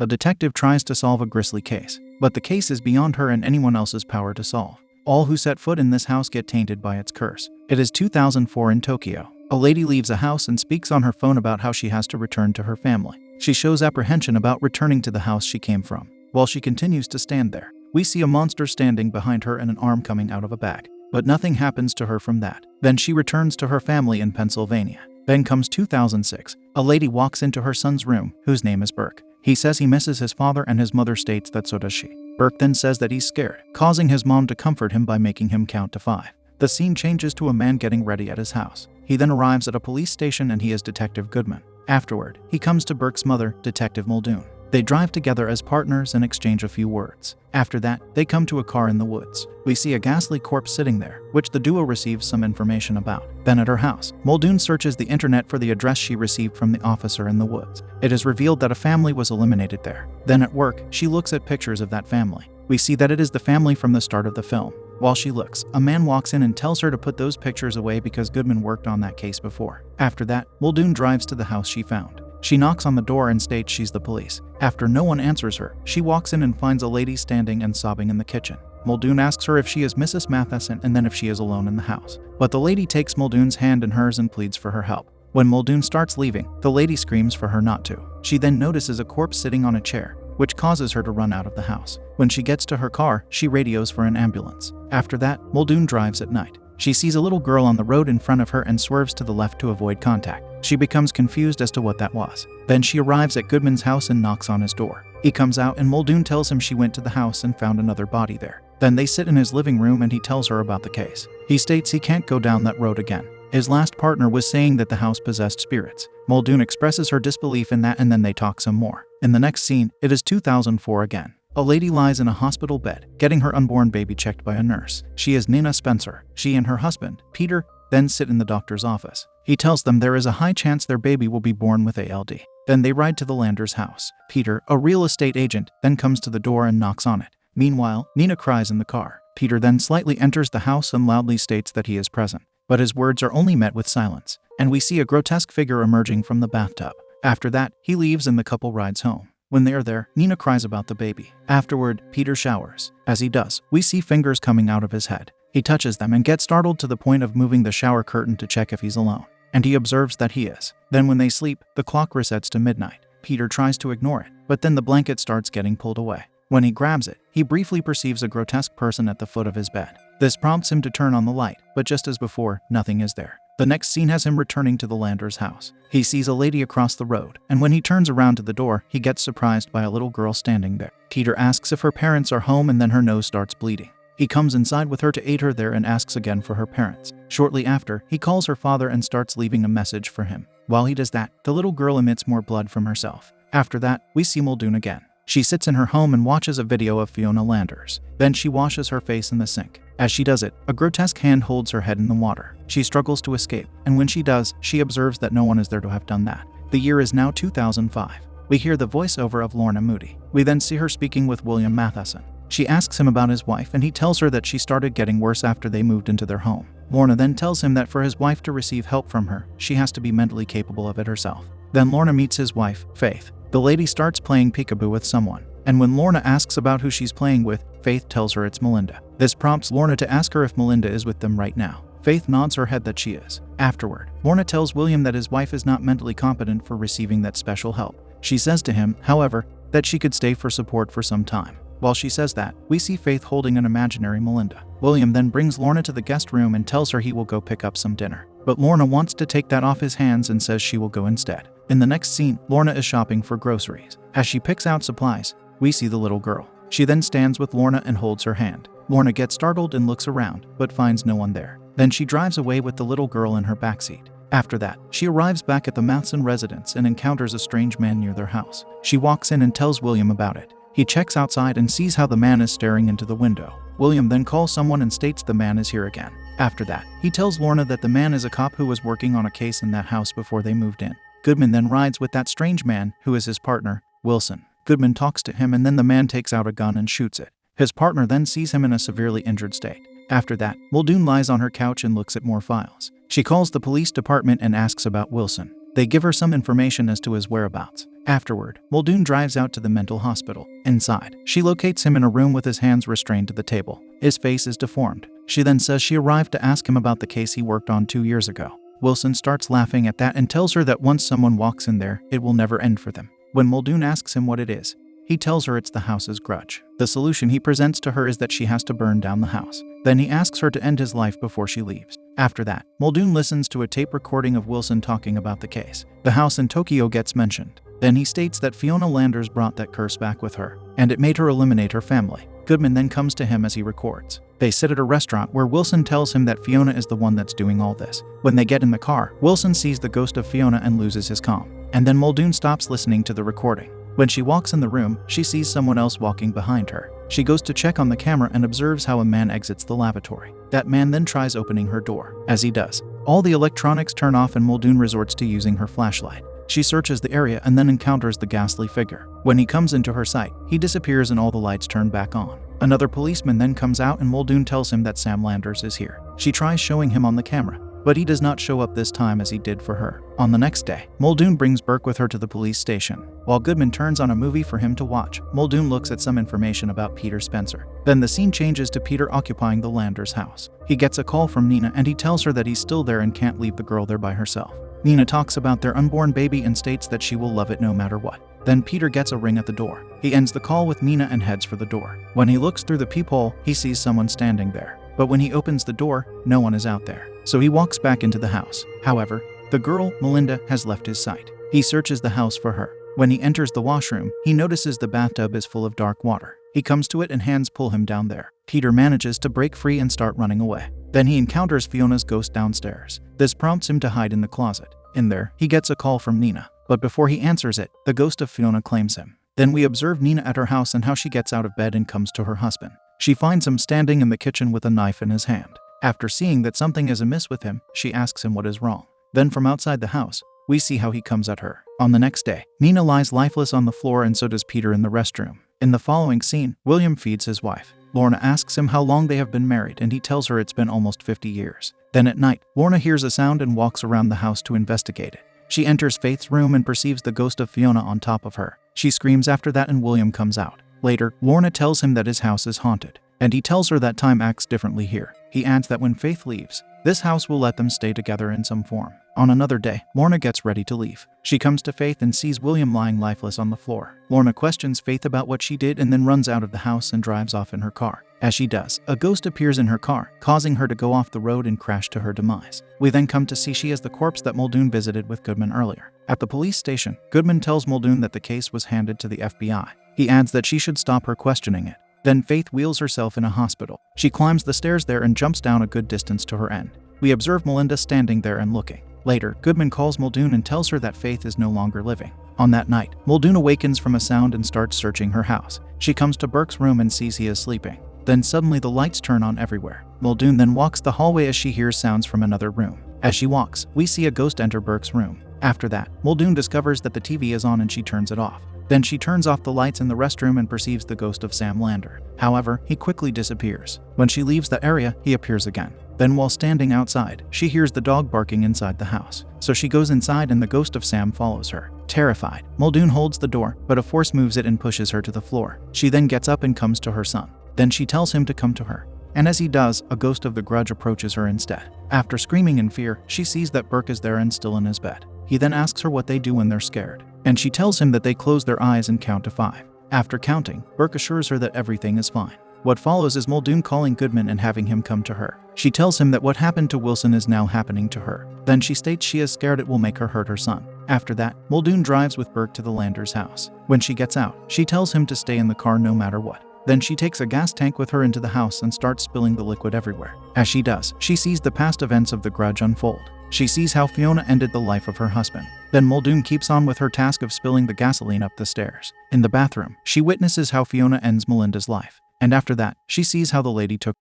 A detective tries to solve a grisly case, but the case is beyond her and anyone else's power to solve. All who set foot in this house get tainted by its curse. It is 2004 in Tokyo. A lady leaves a house and speaks on her phone about how she has to return to her family. She shows apprehension about returning to the house she came from. While she continues to stand there, we see a monster standing behind her and an arm coming out of a bag. But nothing happens to her from that. Then she returns to her family in Pennsylvania. Then comes 2006. A lady walks into her son's room, whose name is Burke. He says he misses his father and his mother states that so does she. Burke then says that he's scared, causing his mom to comfort him by making him count to 5. The scene changes to a man getting ready at his house. He then arrives at a police station and he is Detective Goodman. Afterward, he comes to Burke's mother, Detective Muldoon. They drive together as partners and exchange a few words. After that, they come to a car in the woods. We see a ghastly corpse sitting there, which the duo receives some information about. Then at her house, Muldoon searches the internet for the address she received from the officer in the woods. It is revealed that a family was eliminated there. Then at work, she looks at pictures of that family. We see that it is the family from the start of the film. While she looks, a man walks in and tells her to put those pictures away because Goodman worked on that case before. After that, Muldoon drives to the house she found. She knocks on the door and states she's the police. After no one answers her, she walks in and finds a lady standing and sobbing in the kitchen. Muldoon asks her if she is Mrs. Matheson and then if she is alone in the house. But the lady takes Muldoon's hand in hers and pleads for her help. When Muldoon starts leaving, the lady screams for her not to. She then notices a corpse sitting on a chair, which causes her to run out of the house. When she gets to her car, she radios for an ambulance. After that, Muldoon drives at night. She sees a little girl on the road in front of her and swerves to the left to avoid contact. She becomes confused as to what that was. Then she arrives at Goodman's house and knocks on his door. He comes out and Muldoon tells him she went to the house and found another body there. Then they sit in his living room and he tells her about the case. He states he can't go down that road again. His last partner was saying that the house possessed spirits. Muldoon expresses her disbelief in that and then they talk some more. In the next scene, it is 2004 again. A lady lies in a hospital bed, getting her unborn baby checked by a nurse. She is Nina Spencer. She and her husband, Peter, then sit in the doctor's office. He tells them there is a high chance their baby will be born with ALD. Then they ride to the Landers' house. Peter, a real estate agent, then comes to the door and knocks on it. Meanwhile, Nina cries in the car. Peter then slightly enters the house and loudly states that he is present. But his words are only met with silence, and we see a grotesque figure emerging from the bathtub. After that, he leaves and the couple rides home. When they are there, Nina cries about the baby. Afterward, Peter showers. As he does, we see fingers coming out of his head. He touches them and gets startled to the point of moving the shower curtain to check if he's alone. And he observes that he is. Then when they sleep, the clock resets to midnight. Peter tries to ignore it, but then the blanket starts getting pulled away. When he grabs it, he briefly perceives a grotesque person at the foot of his bed. This prompts him to turn on the light, but just as before, nothing is there. The next scene has him returning to the Landers' house. He sees a lady across the road, and when he turns around to the door, he gets surprised by a little girl standing there. Peter asks if her parents are home and then her nose starts bleeding. He comes inside with her to aid her there and asks again for her parents. Shortly after, he calls her father and starts leaving a message for him. While he does that, the little girl emits more blood from herself. After that, we see Muldoon again. She sits in her home and watches a video of Fiona Landers. Then she washes her face in the sink. As she does it, a grotesque hand holds her head in the water. She struggles to escape, and when she does, she observes that no one is there to have done that. The year is now 2005. We hear the voiceover of Lorna Moody. We then see her speaking with William Matheson. She asks him about his wife and he tells her that she started getting worse after they moved into their home. Lorna then tells him that for his wife to receive help from her, she has to be mentally capable of it herself. Then Lorna meets his wife, Faith. The lady starts playing peekaboo with someone, and when Lorna asks about who she's playing with, Faith tells her it's Melinda. This prompts Lorna to ask her if Melinda is with them right now. Faith nods her head that she is. Afterward, Lorna tells William that his wife is not mentally competent for receiving that special help. She says to him, however, that she could stay for support for some time. While she says that, we see Faith holding an imaginary Melinda. William then brings Lorna to the guest room and tells her he will go pick up some dinner. But Lorna wants to take that off his hands and says she will go instead. In the next scene, Lorna is shopping for groceries. As she picks out supplies, we see the little girl. She then stands with Lorna and holds her hand. Lorna gets startled and looks around, but finds no one there. Then she drives away with the little girl in her backseat. After that, she arrives back at the Matheson residence and encounters a strange man near their house. She walks in and tells William about it. He checks outside and sees how the man is staring into the window. William then calls someone and states the man is here again. After that, he tells Lorna that the man is a cop who was working on a case in that house before they moved in. Goodman then rides with that strange man, who is his partner, Wilson. Goodman talks to him and then the man takes out a gun and shoots it. His partner then sees him in a severely injured state. After that, Muldoon lies on her couch and looks at more files. She calls the police department and asks about Wilson. They give her some information as to his whereabouts. Afterward, Muldoon drives out to the mental hospital. Inside, she locates him in a room with his hands restrained to the table. His face is deformed. She then says she arrived to ask him about the case he worked on 2 years ago. Wilson starts laughing at that and tells her that once someone walks in there, it will never end for them. When Muldoon asks him what it is, he tells her it's the house's grudge. The solution he presents to her is that she has to burn down the house. Then he asks her to end his life before she leaves. After that, Muldoon listens to a tape recording of Wilson talking about the case. The house in Tokyo gets mentioned. Then he states that Fiona Landers brought that curse back with her, and it made her eliminate her family. Goodman then comes to him as he records. They sit at a restaurant where Wilson tells him that Fiona is the one that's doing all this. When they get in the car, Wilson sees the ghost of Fiona and loses his calm. And then Muldoon stops listening to the recording. When she walks in the room, she sees someone else walking behind her. She goes to check on the camera and observes how a man exits the lavatory. That man then tries opening her door. As he does, all the electronics turn off and Muldoon resorts to using her flashlight. She searches the area and then encounters the ghastly figure. When he comes into her sight, he disappears and all the lights turn back on. Another policeman then comes out and Muldoon tells him that Sam Landers is here. She tries showing him on the camera, but he does not show up this time as he did for her. On the next day, Muldoon brings Burke with her to the police station. While Goodman turns on a movie for him to watch, Muldoon looks at some information about Peter Spencer. Then the scene changes to Peter occupying the Landers house. He gets a call from Nina and he tells her that he's still there and can't leave the girl there by herself. Nina talks about their unborn baby and states that she will love it no matter what. Then Peter gets a ring at the door. He ends the call with Nina and heads for the door. When he looks through the peephole, he sees someone standing there. But when he opens the door, no one is out there. So he walks back into the house. However, the girl, Melinda, has left his sight. He searches the house for her. When he enters the washroom, he notices the bathtub is full of dark water. He comes to it and hands pull him down there. Peter manages to break free and start running away. Then he encounters Fiona's ghost downstairs. This prompts him to hide in the closet. In there, he gets a call from Nina. But before he answers it, the ghost of Fiona claims him. Then we observe Nina at her house and how she gets out of bed and comes to her husband. She finds him standing in the kitchen with a knife in his hand. After seeing that something is amiss with him, she asks him what is wrong. Then from outside the house, we see how he comes at her. On the next day, Nina lies lifeless on the floor and so does Peter in the restroom. In the following scene, William feeds his wife. Lorna asks him how long they have been married and he tells her it's been almost 50 years. Then at night, Lorna hears a sound and walks around the house to investigate it. She enters Faith's room and perceives the ghost of Fiona on top of her. She screams after that and William comes out. Later, Lorna tells him that his house is haunted, and he tells her that time acts differently here. He adds that when Faith leaves, this house will let them stay together in some form. On another day, Lorna gets ready to leave. She comes to Faith and sees William lying lifeless on the floor. Lorna questions Faith about what she did and then runs out of the house and drives off in her car. As she does, a ghost appears in her car, causing her to go off the road and crash to her demise. We then come to see she is the corpse that Muldoon visited with Goodman earlier. At the police station, Goodman tells Muldoon that the case was handed to the FBI. He adds that she should stop her questioning it. Then Faith wheels herself in a hospital. She climbs the stairs there and jumps down a good distance to her end. We observe Melinda standing there and looking. Later, Goodman calls Muldoon and tells her that Faith is no longer living. On that night, Muldoon awakens from a sound and starts searching her house. She comes to Burke's room and sees he is sleeping. Then suddenly the lights turn on everywhere. Muldoon then walks the hallway as she hears sounds from another room. As she walks, we see a ghost enter Burke's room. After that, Muldoon discovers that the TV is on and she turns it off. Then she turns off the lights in the restroom and perceives the ghost of Sam Lander. However, he quickly disappears. When she leaves the area, he appears again. Then while standing outside, she hears the dog barking inside the house. So she goes inside and the ghost of Sam follows her. Terrified, Muldoon holds the door, but a force moves it and pushes her to the floor. She then gets up and comes to her son. Then she tells him to come to her. And as he does, a ghost of the grudge approaches her instead. After screaming in fear, she sees that Burke is there and still in his bed. He then asks her what they do when they're scared. And she tells him that they close their eyes and count to 5. After counting, Burke assures her that everything is fine. What follows is Muldoon calling Goodman and having him come to her. She tells him that what happened to Wilson is now happening to her. Then she states she is scared it will make her hurt her son. After that, Muldoon drives with Burke to the Landers' house. When she gets out, she tells him to stay in the car no matter what. Then she takes a gas tank with her into the house and starts spilling the liquid everywhere. As she does, she sees the past events of the grudge unfold. She sees how Fiona ended the life of her husband. Then Muldoon keeps on with her task of spilling the gasoline up the stairs. In the bathroom, she witnesses how Fiona ends Melinda's life. And after that, she sees how the lady took.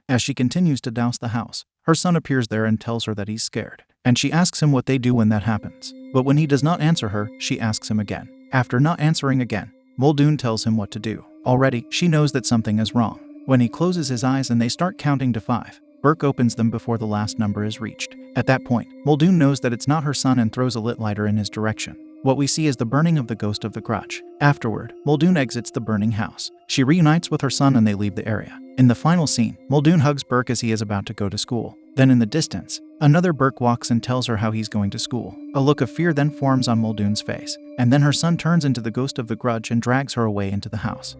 As she continues to douse the house, her son appears there and tells her that he's scared. And she asks him what they do when that happens. But when he does not answer her, she asks him again. After not answering again, Muldoon tells him what to do. Already, she knows that something is wrong. When he closes his eyes and they start counting to 5, Burke opens them before the last number is reached. At that point, Muldoon knows that it's not her son and throws a lit lighter in his direction. What we see is the burning of the ghost of the grudge. Afterward, Muldoon exits the burning house. She reunites with her son and they leave the area. In the final scene, Muldoon hugs Burke as he is about to go to school. Then in the distance, another Burke walks and tells her how he's going to school. A look of fear then forms on Muldoon's face, and then her son turns into the ghost of the grudge and drags her away into the house.